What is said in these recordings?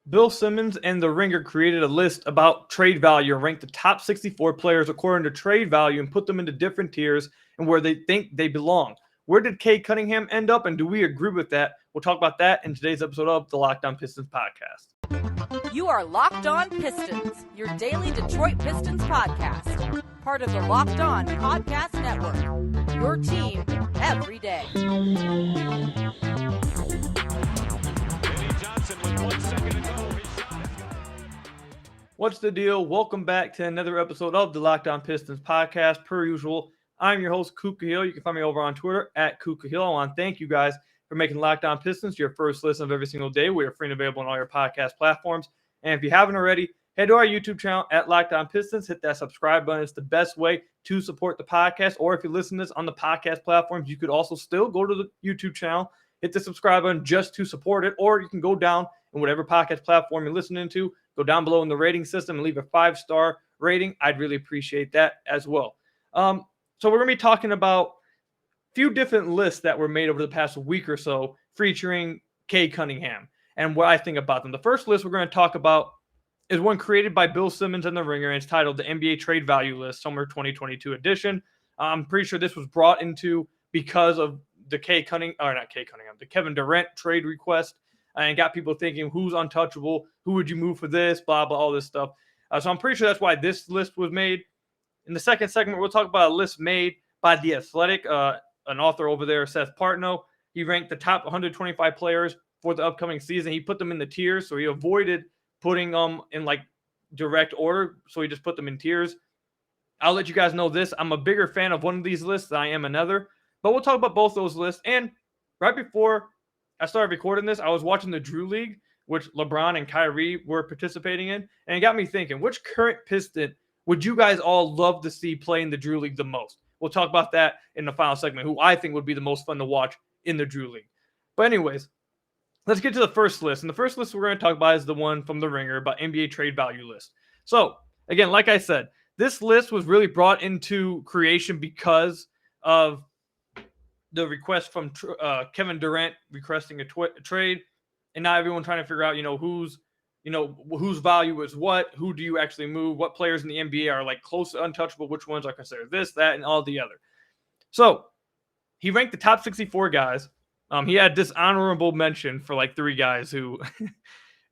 Bill Simmons and The Ringer created a list about trade value and ranked the top 64 players according to trade value and put them into different tiers and where they think they belong. Where did Cade Cunningham end up, and do we agree with that? We'll talk about that in today's episode of the Locked On Pistons podcast. You are Locked On Pistons, your daily Detroit Pistons podcast. Part of the Locked On Podcast Network, your team every day. What's the deal? Welcome back to another episode of the Locked On Pistons podcast. Per usual, I'm your host, Kuka Hill. You can find me over on Twitter at Kuka Hill. I want to thank you guys for making Locked On Pistons your first listen of every single day. We are free and available on all your podcast platforms. And if you haven't already, head to our YouTube channel at Locked On Pistons. Hit that subscribe button. It's the best way to support the podcast. Or if you listen to this on the podcast platforms, you could also still go to the YouTube channel, hit the subscribe button just to support it. Or you can go down in whatever podcast platform you're listening to, go down below in the rating system and leave a 5-star rating. I'd really appreciate that as well. So we're going to be talking about a few different lists that were made over the past week or so featuring Cade Cunningham and what I think about them. The first list we're going to talk about is one created by Bill Simmons and The Ringer, and it's titled the NBA Trade Value List, Summer 2022 edition. I'm pretty sure this was brought into because of the the Kevin Durant trade request, and got people thinking, who's untouchable? Who would you move for this? Blah, blah, all this stuff. So I'm pretty sure that's why this list was made. In the second segment, we'll talk about a list made by The Athletic, an author over there, Seth Partnow. He ranked the top 125 players for the upcoming season. He put them in the tiers, so he avoided putting them in like direct order, so he just put them in tiers. I'll let you guys know this. I'm a bigger fan of one of these lists than I am another, but we'll talk about both those lists. And right before I started recording this, I was watching the Drew League, which LeBron and Kyrie were participating in, and it got me thinking, which current Piston would you guys all love to see play in the Drew League the most? We'll talk about that in the final segment, who I think would be the most fun to watch in the Drew League. But anyways, let's get to the first list. And the first list we're going to talk about is the one from The Ringer about NBA trade value list. So, again, like I said, this list was really brought into creation because of the request from Kevin Durant requesting a trade, and now everyone trying to figure out, whose value is what, who do you actually move, what players in the NBA are like close to untouchable, which ones are considered this, that, and all the other. So he ranked the top 64 guys. He had dishonorable mention for like 3 guys who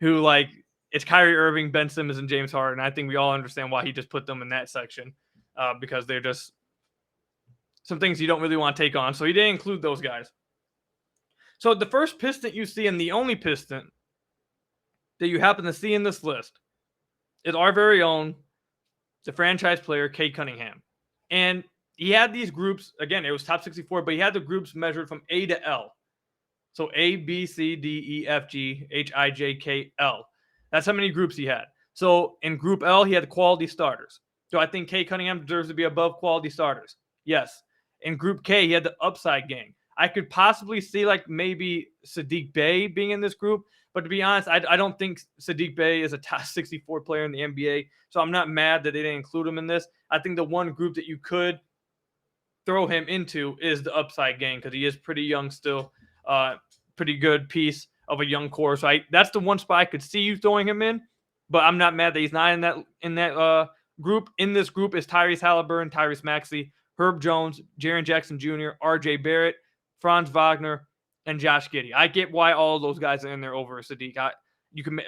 like it's Kyrie Irving, Ben Simmons, and James Harden. I think we all understand why he just put them in that section because they're just some things you don't really want to take on. So he didn't include those guys. So the first Piston you see, and the only Piston that you happen to see in this list, is our very own, the franchise player, Cade Cunningham. And he had these groups, again, it was top 64, but he had the groups measured from A to L. So A, B, C, D, E, F, G, H, I, J, K, L. That's how many groups he had. So in Group L, he had quality starters. So I think Cade Cunningham deserves to be above quality starters. Yes. In Group K, he had the upside gang. I could possibly see like maybe Saddiq Bey being in this group, but to be honest, I don't think Saddiq Bey is a top 64 player in the NBA, so I'm not mad that they didn't include him in this. I think the one group that you could throw him into is the upside gang because he is pretty young still, pretty good piece of a young core. So that's the one spot I could see you throwing him in, but I'm not mad that he's not in that group. In this group is Tyrese Halliburton, Tyrese Maxey, Herb Jones, Jaren Jackson Jr., R.J. Barrett, Franz Wagner, and Josh Giddey. I get why all of those guys are in there over Saddiq. You can make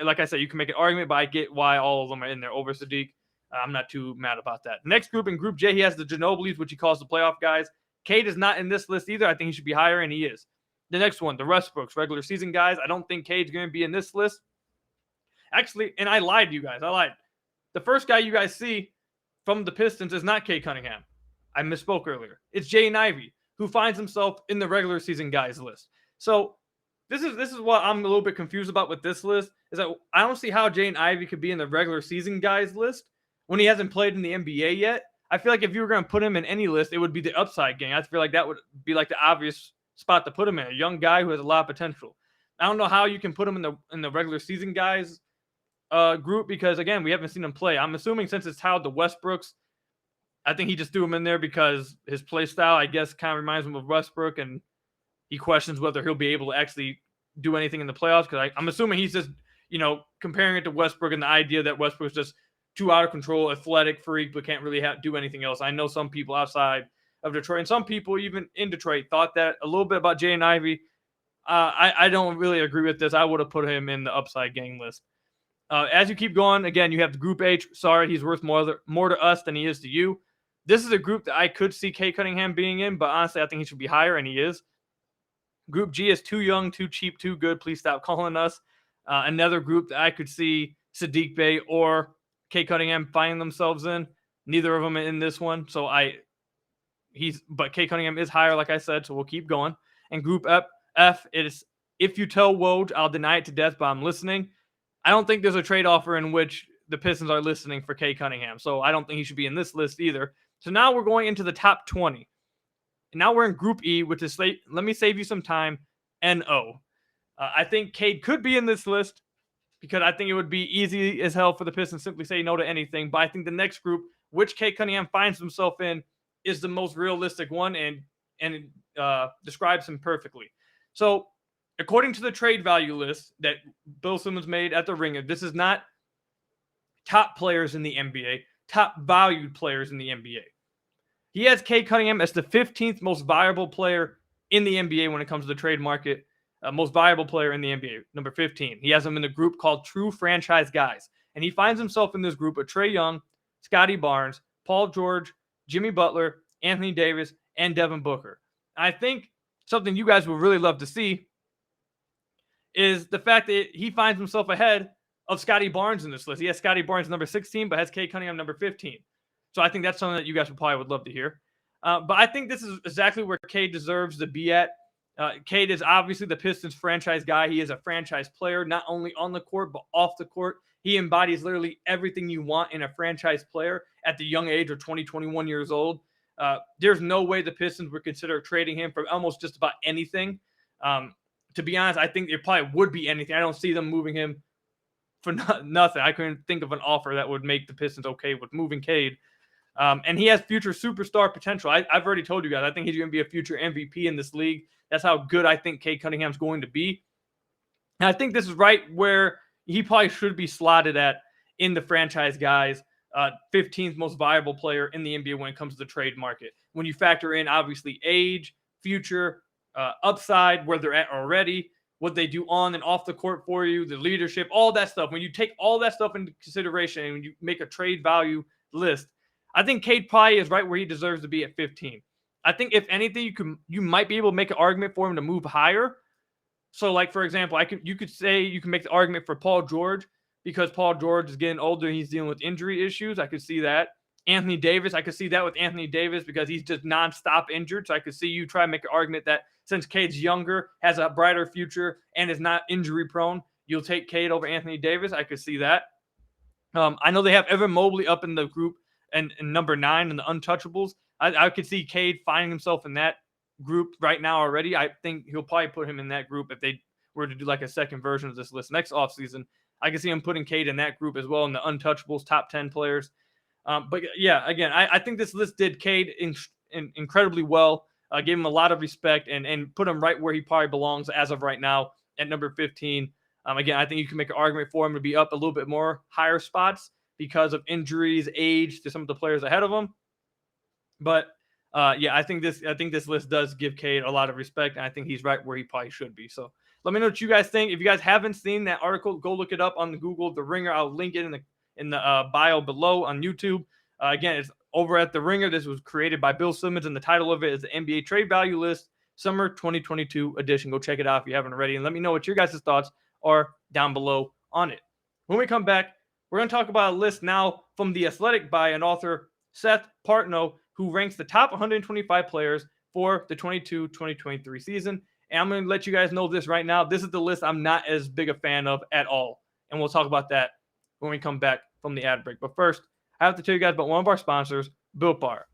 an argument, but I get why all of them are in there over Saddiq. I'm not too mad about that. Next group, in Group J, he has the Ginobilis, which he calls the playoff guys. Cade is not in this list either. I think he should be higher, and he is. The next one, the Westbrooks, regular season guys. I don't think Cade's going to be in this list. Actually, and I lied to you guys. I lied. The first guy you guys see from the Pistons is not Cade Cunningham. I misspoke earlier. It's Jaden Ivey, who finds himself in the regular season guys list. So this is what I'm a little bit confused about with this list, is that I don't see how Jaden Ivey could be in the regular season guys list when he hasn't played in the NBA yet. I feel like if you were going to put him in any list, it would be the upside gang. I feel like that would be like the obvious spot to put him in, a young guy who has a lot of potential. I don't know how you can put him in the regular season guys group because, again, we haven't seen him play. I'm assuming since it's tied to Westbrooks, I think he just threw him in there because his play style, I guess, kind of reminds him of Westbrook, and he questions whether he'll be able to actually do anything in the playoffs because I'm assuming he's just comparing it to Westbrook and the idea that Westbrook's just too out of control, athletic freak, but can't really do anything else. I know some people outside of Detroit, and some people even in Detroit, thought that a little bit about Jaden Ivey. I don't really agree with this. I would have put him in the upside gang list. As you keep going, again, you have the Group H. Sorry, he's worth more to us than he is to you. This is a group that I could see Cade Cunningham being in, but honestly, I think he should be higher, and he is. Group G is too young, too cheap, too good. Please stop calling us. Another group that I could see Saddiq Bey or Cade Cunningham finding themselves in. Neither of them in this one. So but Cade Cunningham is higher, like I said, so we'll keep going. And Group F, it is if you tell Woj, I'll deny it to death, but I'm listening. I don't think there's a trade offer in which the Pistons are listening for Cade Cunningham, so I don't think he should be in this list either. So now we're going into the top 20. And now we're in Group E, which is, let me save you some time, NO. I think Cade could be in this list because I think it would be easy as hell for the Pistons simply say no to anything. But I think the next group, which Cade Cunningham finds himself in, is the most realistic one and describes him perfectly. So according to the trade value list that Bill Simmons made at the Ringer, this is not top players in the NBA, top valued players in the NBA. He has Cade Cunningham as the 15th most valuable player in the NBA when it comes to the trade market. Most valuable player in the NBA, number 15. He has him in a group called True Franchise Guys. And he finds himself in this group with Trae Young, Scottie Barnes, Paul George, Jimmy Butler, Anthony Davis, and Devin Booker. I think something you guys would really love to see is the fact that he finds himself ahead of Scottie Barnes in this list. He has Scottie Barnes number 16, but has Cade Cunningham number 15. So I think that's something that you guys would love to hear. But I think this is exactly where Cade deserves to be at. Cade is obviously the Pistons franchise guy. He is a franchise player, not only on the court, but off the court. He embodies literally everything you want in a franchise player at the young age of 21 years old. There's no way the Pistons would consider trading him for almost just about anything. To be honest, I think it probably would be anything. I don't see them moving him for nothing. I couldn't think of an offer that would make the Pistons okay with moving Cade. And he has future superstar potential. I've already told you guys, I think he's going to be a future MVP in this league. That's how good I think Cade Cunningham's going to be. And I think this is right where he probably should be slotted at in the franchise guys. 15th most viable player in the NBA when it comes to the trade market. When you factor in, obviously, age, future, upside, where they're at already, what they do on and off the court for you, the leadership, all that stuff. When you take all that stuff into consideration and you make a trade value list, I think Cade probably is right where he deserves to be at 15. I think if anything, you might be able to make an argument for him to move higher. So, like, for example, you could make the argument for Paul George because Paul George is getting older and he's dealing with injury issues. I could see that. Anthony Davis, I could see that with Anthony Davis because he's just nonstop injured. So I could see you try to make an argument that since Cade's younger, has a brighter future, and is not injury prone, you'll take Cade over Anthony Davis. I could see that. I know they have Evan Mobley up in the group and number 9 in the untouchables. I could see Cade finding himself in that group right now already. I think he'll probably put him in that group if they were to do like a second version of this list next offseason. I can see him putting Cade in that group as well in the untouchables, top 10 players. But yeah, again, I think this list did Cade incredibly well, gave him a lot of respect and put him right where he probably belongs as of right now at number 15. Again, I think you can make an argument for him to be up a little bit more higher spots because of injuries, age to some of the players ahead of him. But yeah, I think this list does give Cade a lot of respect, and I think he's right where he probably should be. So let me know what you guys think. If you guys haven't seen that article, go look it up on the Google, The Ringer. I'll link it in the bio below on YouTube. Again, it's over at The Ringer. This was created by Bill Simmons, and the title of it is the NBA Trade Value List Summer 2022 Edition. Go check it out if you haven't already, and let me know what your guys' thoughts are down below on it. When we come back, we're going to talk about a list now from The Athletic by an author, Seth Partnow, who ranks the top 125 players for the 22-2023 season. And I'm going to let you guys know this right now. This is the list I'm not as big a fan of at all. And we'll talk about that when we come back from the ad break. But first, I have to tell you guys about one of our sponsors, Built Bar.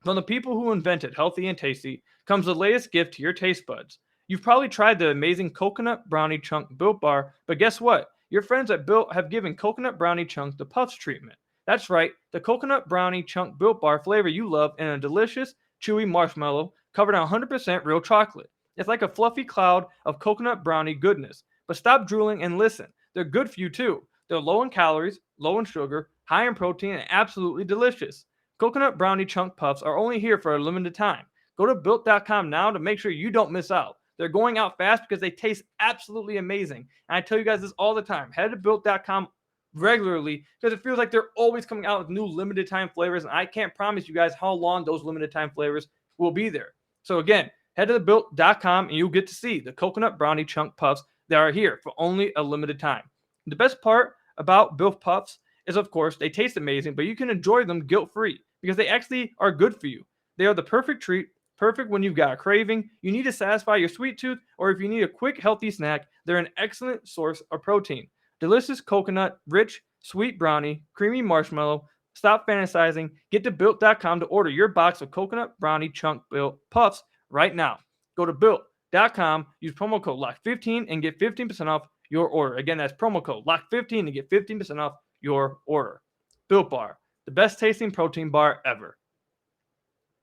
From the people who invented healthy and tasty comes the latest gift to your taste buds. You've probably tried the amazing coconut brownie chunk Built Bar, but guess what? Your friends at Built have given coconut brownie chunks the Puffs treatment. That's right, the coconut brownie chunk Built Bar flavor you love in a delicious, chewy marshmallow covered in 100% real chocolate. It's like a fluffy cloud of coconut brownie goodness. But stop drooling and listen. they're good for you too. They're low in calories, low in sugar, high in protein, and absolutely delicious. Coconut Brownie Chunk Puffs are only here for a limited time. Go to Built.com now to make sure you don't miss out. They're going out fast because they taste absolutely amazing. And I tell you guys this all the time. Head to Built.com regularly because it feels like they're always coming out with new limited time flavors. And I can't promise you guys how long those limited time flavors will be there. So again, head to the Built.com and you'll get to see the Coconut Brownie Chunk Puffs that are here for only a limited time. The best part about Built Puffs is, of course, they taste amazing, but you can enjoy them guilt-free because they actually are good for you. They are the perfect treat, perfect when you've got a craving, you need to satisfy your sweet tooth, or if you need a quick, healthy snack, they're an excellent source of protein. Delicious coconut, rich, sweet brownie, creamy marshmallow. Stop fantasizing. Get to Built.com to order your box of Coconut Brownie Chunk Built Puffs right now. Go to Built.com, use promo code LOCK15 and get 15% off your order. Again, that's promo code LOCK15 to get 15% off your order. Built Bar, the best tasting protein bar ever.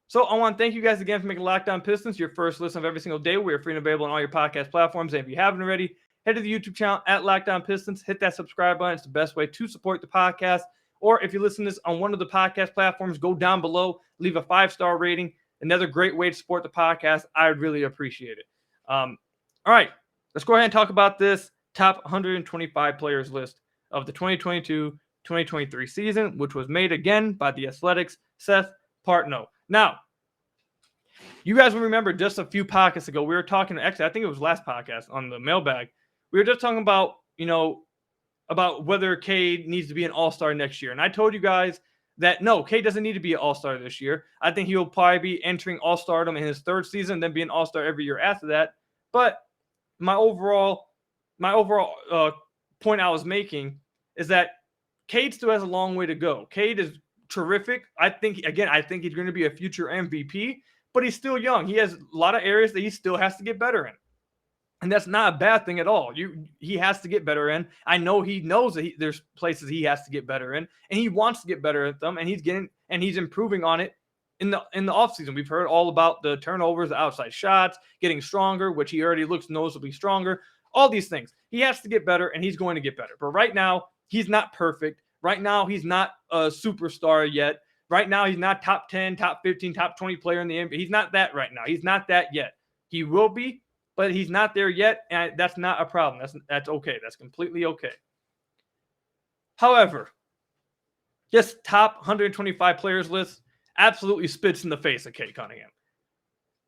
So I want to thank you guys again for making Locked On Pistons your first listen of every single day. We are free and available on all your podcast platforms. And if you haven't already, head to the YouTube channel at Locked On Pistons. Hit that subscribe button. It's the best way to support the podcast. Or if you listen to this on one of the podcast platforms, go down below, leave a 5-star rating. Another great way to support the podcast. I would really appreciate it. All right, let's go ahead and talk about this top 125 players list of the 2022-2023 season, which was made again by The Athletic's Seth Partnow. Now, you guys will remember just a few podcasts ago, we were talking, actually, I think it was last podcast on the mailbag. We were just talking about, about whether Cade needs to be an all-star next year. And I told you guys that no, Cade doesn't need to be an all-star this year. I think he will probably be entering all-stardom in his third season, then be an all-star every year after that. But my overall point I was making is that Cade still has a long way to go. Cade is terrific. I think he's going to be a future MVP, but he's still young. He has a lot of areas that he still has to get better in. And that's not a bad thing at all. He has to get better in. I know he knows that there's places he has to get better in, and he wants to get better at them, and he's improving on it in the offseason. We've heard all about the turnovers, the outside shots, getting stronger, which he already looks noticeably stronger. All these things. He has to get better, and he's going to get better. But right now, he's not perfect. Right now, he's not a superstar yet. Right now, he's not top 10, top 15, top 20 player in the NBA. He's not that right now. He's not that yet. He will be, but he's not there yet, and that's not a problem. That's okay. That's completely okay. However, this top 125 players list absolutely spits in the face of Cade Cunningham.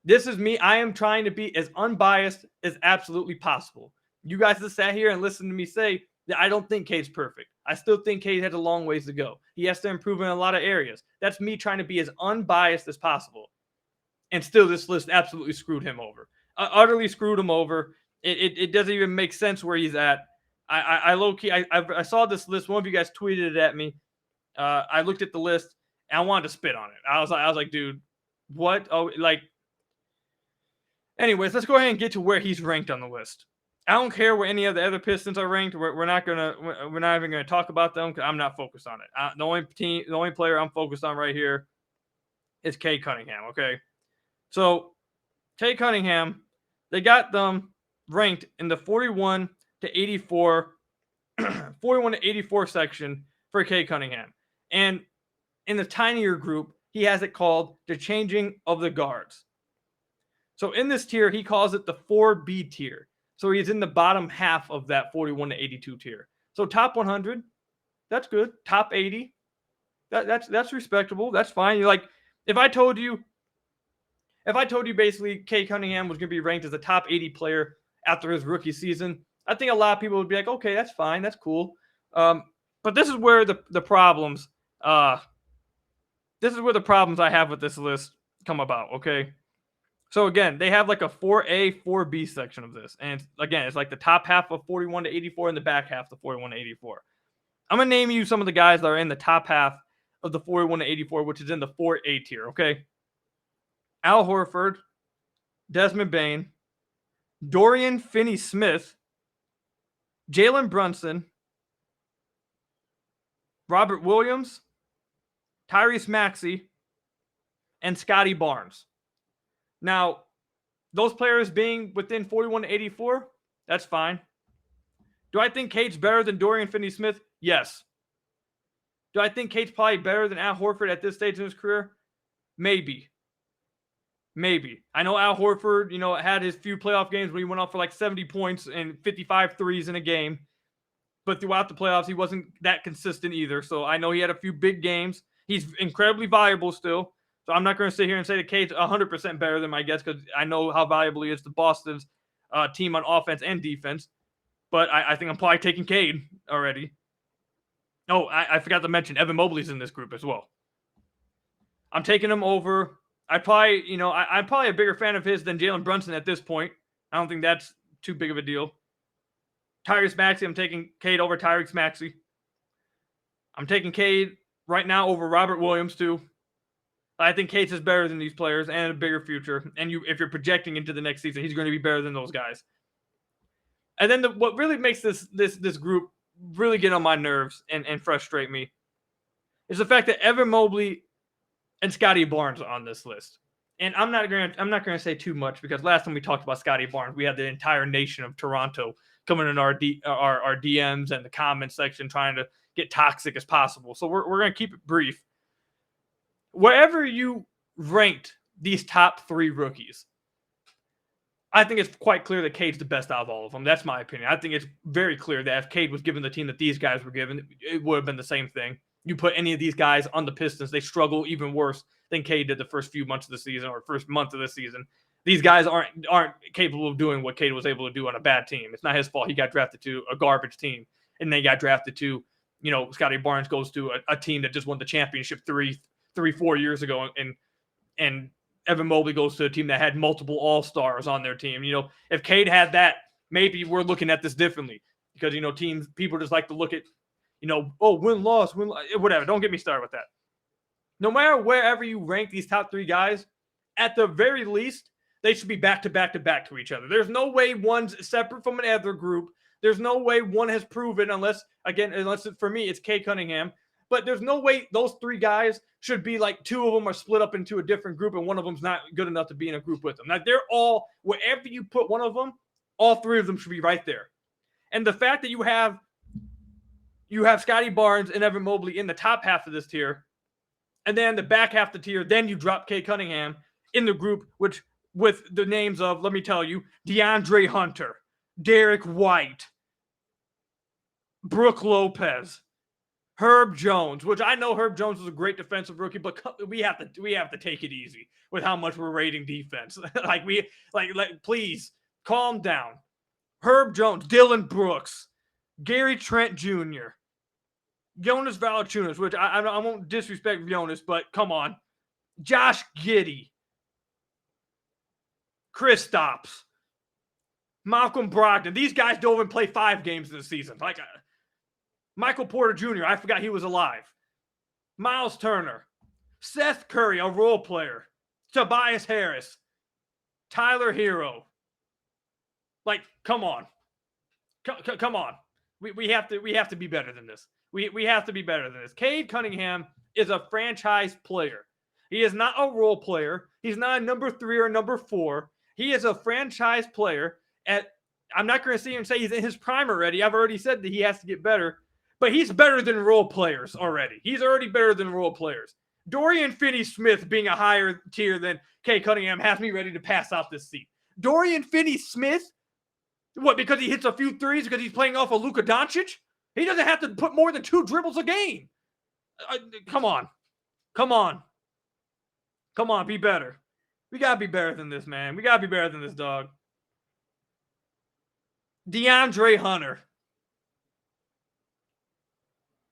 This is me. I am trying to be as unbiased as absolutely possible. You guys have sat here and listened to me say that I don't think Cade's perfect. I still think Cade has a long ways to go. He has to improve in a lot of areas. That's me trying to be as unbiased as possible. And still, this list absolutely screwed him over. Utterly screwed him over. It doesn't even make sense where he's at. I low-key, I saw this list. One of you guys tweeted it at me. I looked at the list, and I wanted to spit on it. I was like, dude, what? Oh, like, anyways, let's go ahead and get to where he's ranked on the list. I don't care where any of the other Pistons are ranked. We're not even gonna talk about them because I'm not focused on it. The only player I'm focused on right here is Cade Cunningham. Okay, so Cade Cunningham, they got them ranked in the 41 to 84 section for Cade Cunningham, and in the tinier group, he has it called the changing of the guards. So in this tier, he calls it the 4B tier. So he's in the bottom half of that 41 to 82 tier. So top 100, that's good. Top 80, that's respectable. That's fine. You're like, if I told you basically Cade Cunningham was going to be ranked as a top 80 player after his rookie season, I think a lot of people would be like, okay, that's fine, that's cool. But this is where the problems I have with this list come about. Okay. So again, they have like a 4A, 4B section of this. And it's like the top half of 41 to 84 and the back half of 41 to 84. I'm going to name you some of the guys that are in the top half of the 41 to 84, which is in the 4A tier, okay? Al Horford, Desmond Bane, Dorian Finney-Smith, Jalen Brunson, Robert Williams, Tyrese Maxey, and Scotty Barnes. Now, those players being within 41 to 84, that's fine. Do I think Cade's better than Dorian Finney-Smith? Yes. Do I think Cade's probably better than Al Horford at this stage in his career? Maybe. I know Al Horford, had his few playoff games where he went off for like 70 points and 55 threes in a game. But throughout the playoffs, he wasn't that consistent either. So I know he had a few big games. He's incredibly valuable still. So I'm not going to sit here and say that Cade's 100% better than my guess because I know how valuable he is to Boston's team on offense and defense. But I think I'm probably taking Cade already. Oh, I forgot to mention Evan Mobley's in this group as well. I'm taking him over. I'm probably a bigger fan of his than Jalen Brunson at this point. I don't think that's too big of a deal. Tyrese Maxey, I'm taking Cade over Tyrese Maxey. I'm taking Cade right now over Robert Williams too. I think Cade's is better than these players and a bigger future. And if you're projecting into the next season, he's going to be better than those guys. And then what really makes this group really get on my nerves and frustrate me is the fact that Evan Mobley and Scotty Barnes are on this list. And I'm not gonna say too much because last time we talked about Scotty Barnes, we had the entire nation of Toronto coming in our DMs and the comment section trying to get toxic as possible. So we're gonna keep it brief. Wherever you ranked these top 3 rookies, I think it's quite clear that Cade's the best out of all of them. That's my opinion. I think it's very clear that if Cade was given the team that these guys were given, it would have been the same thing. You put any of these guys on the Pistons, they struggle even worse than Cade did the first few months of the season or first month of the season. These guys aren't capable of doing what Cade was able to do on a bad team. It's not his fault. He got drafted to a garbage team, and they got drafted to, Scotty Barnes goes to a team that just won the championship 4 years ago, and Evan Mobley goes to a team that had multiple all-stars on their team. If Cade had that, maybe we're looking at this differently because, people just like to look at, win-loss, whatever. Don't get me started with that. No matter wherever you rank these top 3 guys, at the very least, they should be back-to-back to each other. There's no way one's separate from another group. There's no way one has proven, unless for me, it's Cade Cunningham. But there's no way those 3 guys should be like 2 of them are split up into a different group and one of them's not good enough to be in a group with them. Now, they're all, wherever you put one of them, all 3 of them should be right there. And the fact that you have Scotty Barnes and Evan Mobley in the top half of this tier, and then the back half of the tier, then you drop Cade Cunningham in the group, which with the names of, let me tell you, DeAndre Hunter, Derek White, Brook Lopez, Herb Jones, which I know Herb Jones was a great defensive rookie, but we have to take it easy with how much we're rating defense. Please calm down. Herb Jones, Dylan Brooks, Gary Trent Jr., Jonas Valanciunas, which I won't disrespect Jonas, but come on, Josh Giddey, Kristaps, Malcolm Brogdon. These guys don't even play 5 games in the season. Michael Porter Jr., I forgot he was alive. Miles Turner. Seth Curry, a role player. Tobias Harris. Tyler Hero. Come on. Come on. We have to be better than this. We have to be better than this. Cade Cunningham is a franchise player. He is not a role player. He's not a number 3 or number 4. He is a franchise player. I'm not going to sit here and say he's in his prime already. I've already said that he has to get better. But he's better than role players already. He's already better than role players. Dorian Finney-Smith being a higher tier than Cade Cunningham has me ready to pass out this seat. Dorian Finney-Smith? What, because he hits a few threes because he's playing off of Luka Doncic? He doesn't have to put more than 2 dribbles a game. Come on. Be better. We got to be better than this, man. We got to be better than this, dog. DeAndre Hunter.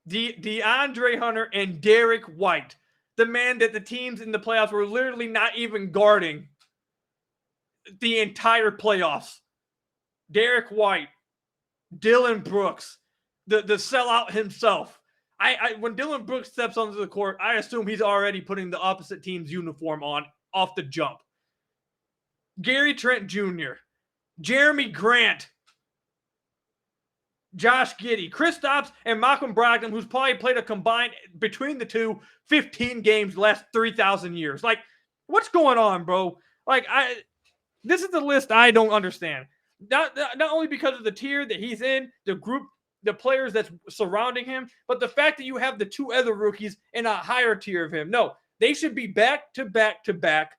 DeAndre Hunter and Derek White, the man that the teams in the playoffs were literally not even guarding the entire playoffs. Derek White, Dylan Brooks, the sellout himself. When Dylan Brooks steps onto the court, I assume he's already putting the opposite team's uniform on off the jump. Gary Trent Jr., Jeremy Grant, Josh Giddey, Kristaps, and Malcolm Brogdon, who's probably played a combined between the two 15 games the last 3,000 years. What's going on, bro? This is the list I don't understand. Not only because of the tier that he's in, the group, the players that's surrounding him, but the fact that you have the two other rookies in a higher tier of him. No, they should be back to back to back.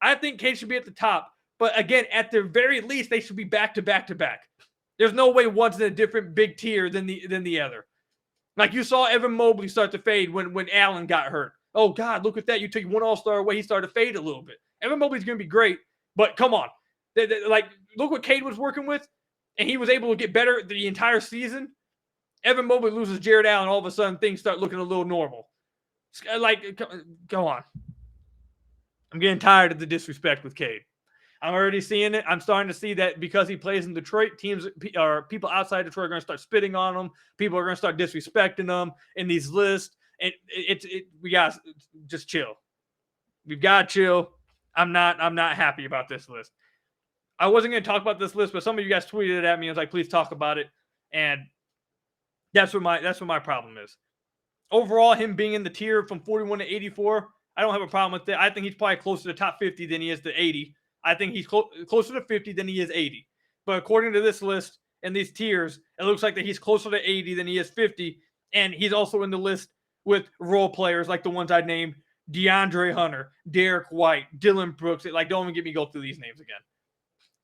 I think Cade should be at the top. But again, at the very least, they should be back to back to back. There's no way one's in a different big tier than the other. Like you saw Evan Mobley start to fade when Allen got hurt. Oh, God, look at that. You took one all-star away. He started to fade a little bit. Evan Mobley's going to be great, but come on. Like, look what Cade was working with, and he was able to get better the entire season. Evan Mobley loses Jared Allen, all of a sudden things start looking a little normal. Like, go on. I'm getting tired of the disrespect with Cade. I'm already seeing it. I'm starting to see that because he plays in Detroit, teams or people outside Detroit are going to start spitting on him. People are going to start disrespecting them in these lists. And we got to just chill. We've got to chill. I'm not happy about this list. I wasn't going to talk about this list, but some of you guys tweeted it at me. I was like, please talk about it. And that's what my problem is. Overall, him being in the tier from 41 to 84, I don't have a problem with that. I think he's probably closer to top 50 than he is to 80. I think he's closer to 50 than he is 80. But according to this list and these tiers, it looks like that he's closer to 80 than he is 50. And he's also in the list with role players like the ones I named: DeAndre Hunter, Derek White, Dylan Brooks. Like, don't even get me go through these names again.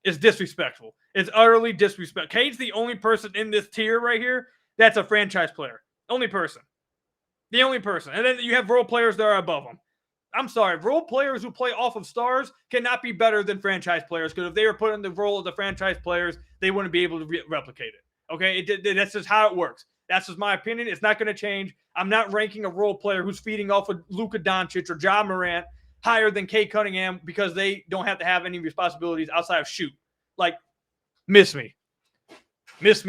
It's disrespectful. It's utterly disrespectful. Cade's the only person in this tier right here that's a franchise player. Only person. The only person. And then you have role players that are above him. I'm sorry, role players who play off of stars cannot be better than franchise players, because if they were put in the role of the franchise players, they wouldn't be able to replicate it. Okay, that's just how it works. That's just my opinion. It's not going to change. I'm not ranking a role player who's feeding off of Luka Doncic or Ja Morant higher than Cade Cunningham because they don't have to have any responsibilities outside of shoot. Like, miss me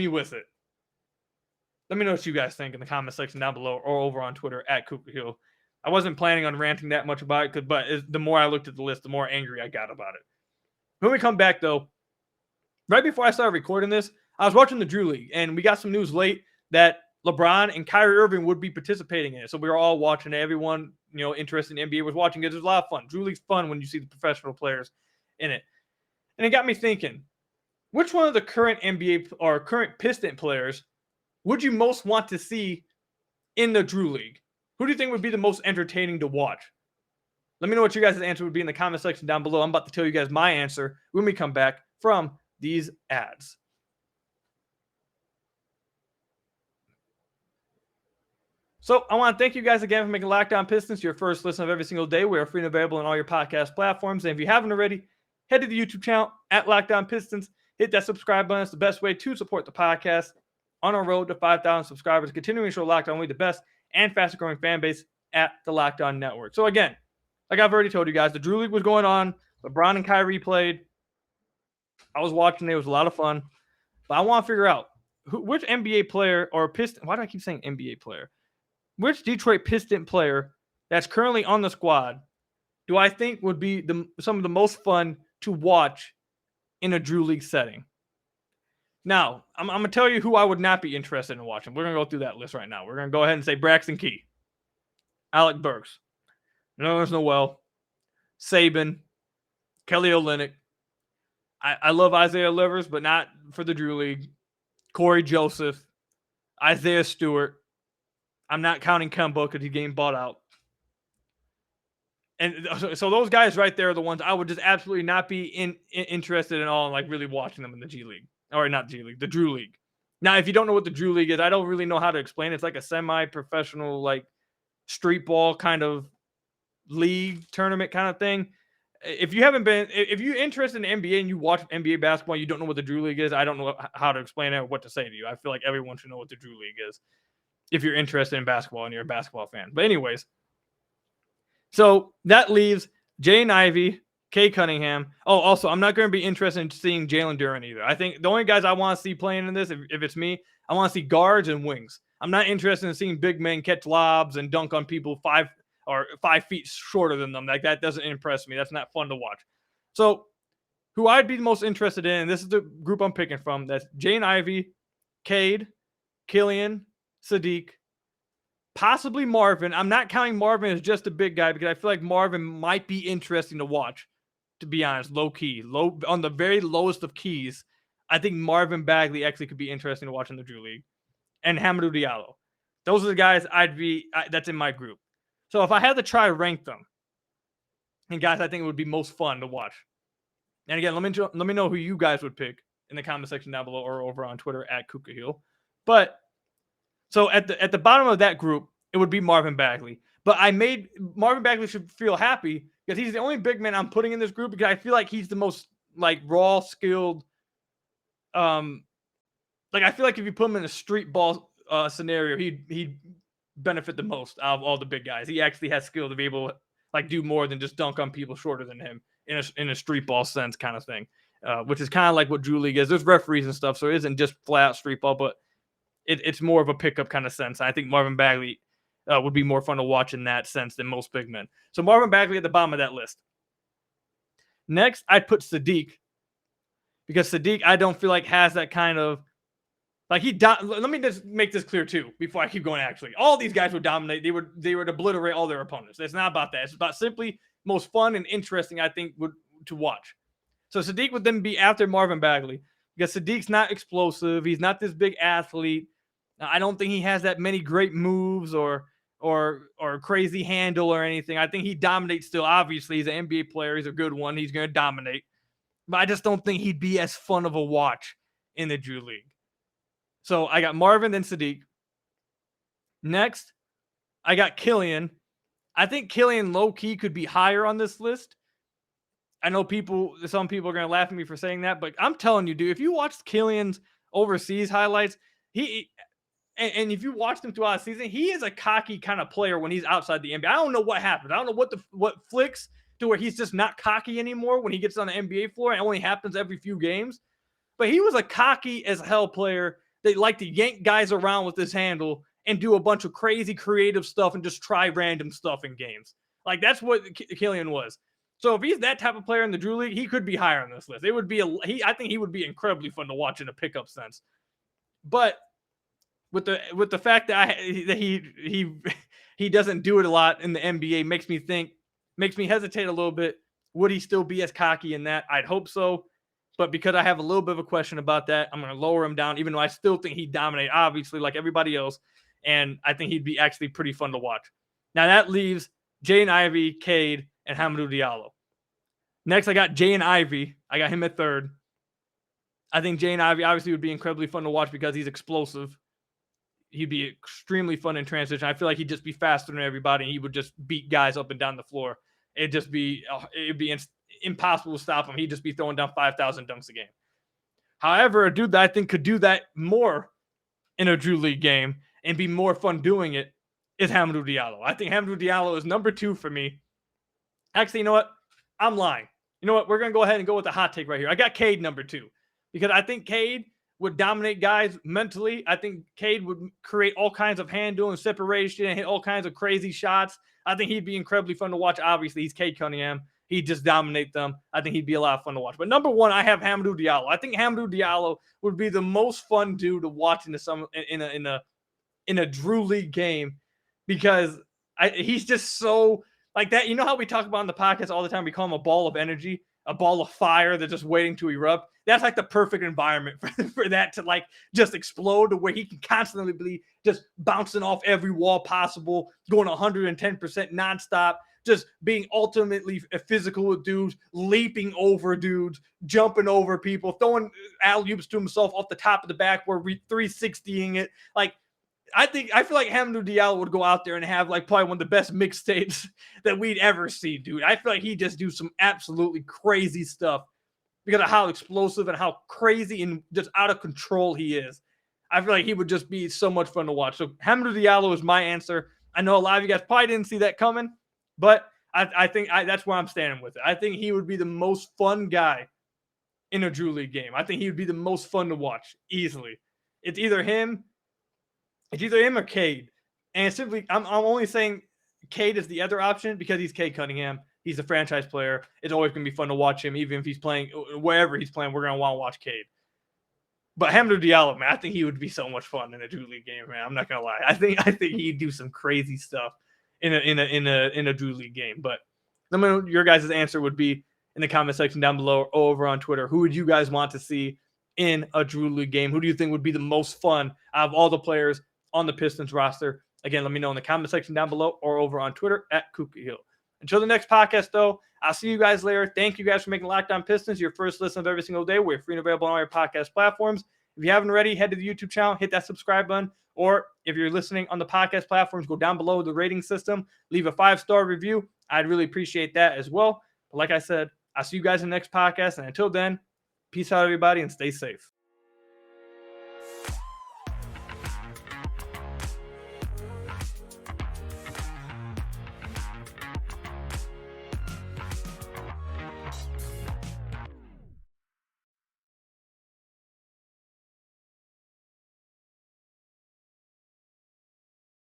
with it. Let me know what you guys think in the comment section down below or over on Twitter at Hill. I wasn't planning on ranting that much about it, but the more I looked at the list, the more angry I got about it. When we come back, though, right before I started recording this, I was watching the Drew League, and we got some news late that LeBron and Kyrie Irving would be participating in it. So we were all watching it. Everyone, interested in NBA was watching it. It was a lot of fun. Drew League's fun when you see the professional players in it. And it got me thinking, which one of the current NBA or current Piston players would you most want to see in the Drew League? Who do you think would be the most entertaining to watch? Let me know what you guys' answer would be in the comment section down below. I'm about to tell you guys my answer when we come back from these ads. So I want to thank you guys again for making Locked On Pistons your first listen of every single day. We are free and available on all your podcast platforms. And if you haven't already, head to the YouTube channel at Locked On Pistons. Hit that subscribe button. It's the best way to support the podcast on our road to 5,000 subscribers. Continuing to show Locked On only the best and fastest growing fan base at the Locked On Network. So again, like I've already told you guys, the Drew League was going on. LeBron and Kyrie played. I was watching. It was a lot of fun. But I want to figure out which NBA player or Piston. Why do I keep saying NBA player? Which Detroit Piston player that's currently on the squad do I think would be some of the most fun to watch in a Drew League setting? Now, I'm going to tell you who I would not be interested in watching. We're going to go through that list right now. We're going to go ahead and say Braxton Key, Alec Burks, Nerlens Noel, Saban, Kelly Olynyk. I love Isaiah Livers, but not for the Drew League. Corey Joseph, Isaiah Stewart. I'm not counting Kemba because he's getting bought out. And so those guys right there are the ones I would just absolutely not be interested in all and like really watching them in the G League. Or not G League, the Drew League. Now, if you don't know what the Drew League is, I don't really know how to explain it. It's like a semi-professional, like street ball kind of league tournament kind of thing. If you're interested in NBA and you watch NBA basketball, you don't know what the Drew League is, I don't know how to explain it or what to say to you. I feel like everyone should know what the Drew League is if you're interested in basketball and you're a basketball fan. But anyways, so that leaves Jaden Ivey, Cade Cunningham. Oh, also, I'm not going to be interested in seeing Jalen Duren either. I think the only guys I want to see playing in this, if it's me, I want to see guards and wings. I'm not interested in seeing big men catch lobs and dunk on people 5 feet shorter than them. Like, that doesn't impress me. That's not fun to watch. So, who I'd be most interested in, and this is the group I'm picking from, that's Jaden Ivey, Cade, Killian, Sadiq, possibly Marvin. I'm not counting Marvin as just a big guy because I feel like Marvin might be interesting to watch. To be honest, low key, on the very lowest of keys, I think Marvin Bagley actually could be interesting to watch in the Drew League, and Hamidou Diallo. Those are the guys that's in my group. So if I had to try to rank them, and guys, I think it would be most fun to watch. And again, let me know who you guys would pick in the comment section down below or over on Twitter at Kukahil. But so at the bottom of that group, it would be Marvin Bagley. But Marvin Bagley should feel happy because he's the only big man I'm putting in this group because I feel like he's the most like raw, skilled. Like I feel like if you put him in a street ball scenario, he'd benefit the most out of all the big guys. He actually has skill to be able to like do more than just dunk on people shorter than him in a street ball sense kind of thing, which is kind of like what Drew League is. There's referees and stuff, so it isn't just flat street ball, but it's more of a pickup kind of sense. I think Marvin Bagley would be more fun to watch in that sense than most big men. So Marvin Bagley at the bottom of that list. Next, I'd put Sadiq because Sadiq I don't feel like has that kind of like let me just make this clear too before I keep going. Actually, all these guys would dominate. They would obliterate all their opponents. It's not about that. It's about simply most fun and interesting. I think to watch. So Sadiq would then be after Marvin Bagley because Sadiq's not explosive. He's not this big athlete. I don't think he has that many great moves or crazy handle or anything. I think he dominates still. Obviously, he's an NBA player. He's a good one. He's going to dominate. But I just don't think he'd be as fun of a watch in the Drew League. So I got Marvin, then Sadiq. Next, I got Killian. I think Killian low-key could be higher on this list. I know some people are going to laugh at me for saying that, but I'm telling you, dude, if you watch Killian's overseas highlights, and if you watch him throughout the season, he is a cocky kind of player when he's outside the NBA. I don't know what happened. I don't know what flicks to where he's just not cocky anymore when he gets on the NBA floor. It only happens every few games. But he was a cocky as hell player. They like to yank guys around with his handle and do a bunch of crazy creative stuff and just try random stuff in games. Like that's what Killian was. So if he's that type of player in the Drew League, he could be higher on this list. It would be I think he would be incredibly fun to watch in a pickup sense. But with the fact that he doesn't do it a lot in the NBA makes me hesitate a little bit. Would he still be as cocky in that? I'd hope so. But because I have a little bit of a question about that, I'm going to lower him down, even though I still think he'd dominate, obviously, like everybody else. And I think he'd be actually pretty fun to watch. Now, that leaves Jaden Ivey, Cade, and Hamidou Diallo. Next, I got Jaden Ivey. I got him at third. I think Jaden Ivey obviously would be incredibly fun to watch because he's explosive. He'd be extremely fun in transition. I feel like he'd just be faster than everybody, and he would just beat guys up and down the floor. It'd be impossible to stop him. He'd just be throwing down 5,000 dunks a game. However, a dude that I think could do that more in a Drew League game and be more fun doing it is Hamidou Diallo. I think Hamidou Diallo is number 2 for me. Actually, you know what? I'm lying. You know what? We're going to go ahead and go with the hot take right here. I got Cade number 2 because I think Cade would dominate guys mentally. I think Cade would create all kinds of handle and separation and hit all kinds of crazy shots. I think he'd be incredibly fun to watch. Obviously, he's Cade Cunningham. He'd just dominate them. I think he'd be a lot of fun to watch. But number 1, I have Hamidou Diallo. I think Hamidou Diallo would be the most fun dude to watch in a Drew League game because he's just so like that. You know how we talk about on the podcast all the time? We call him a ball of energy, a ball of fire that's just waiting to erupt. That's like the perfect environment for that to like just explode to where he can constantly be just bouncing off every wall possible, going 110% nonstop, just being ultimately physical with dudes, leaping over dudes, jumping over people, throwing alley-oops to himself off the top of the backboard, 360ing it. Like, I feel like Hamidou Diallo would go out there and have like probably one of the best mixtapes that we'd ever see, dude. I feel like he'd just do some absolutely crazy stuff because of how explosive and how crazy and just out of control he is. I feel like he would just be so much fun to watch. So Hamidou Diallo is my answer. I know a lot of you guys probably didn't see that coming, but I think that's where I'm standing with it. I think he would be the most fun guy in a Drew League game. I think he would be the most fun to watch easily. It's either him or Cade. And simply, I'm only saying Cade is the other option because he's Cade Cunningham. He's a franchise player. It's always going to be fun to watch him, even if he's playing wherever he's playing. We're going to want to watch Cade. But Hamidou Diallo, man, I think he would be so much fun in a Drew League game, man. I'm not going to lie. I think he'd do some crazy stuff in a Drew League game. But let me know your guys' answer would be in the comment section down below or over on Twitter. Who would you guys want to see in a Drew League game? Who do you think would be the most fun out of all the players on the Pistons roster? Again, let me know in the comment section down below or over on Twitter at KukaHill. Until the next podcast, though, I'll see you guys later. Thank you guys for making Locked On Pistons your first listen of every single day. We're free and available on all your podcast platforms. If you haven't already, head to the YouTube channel, hit that subscribe button. Or if you're listening on the podcast platforms, go down below the rating system, leave a 5-star review. I'd really appreciate that as well. But like I said, I'll see you guys in the next podcast. And until then, peace out, everybody, and stay safe.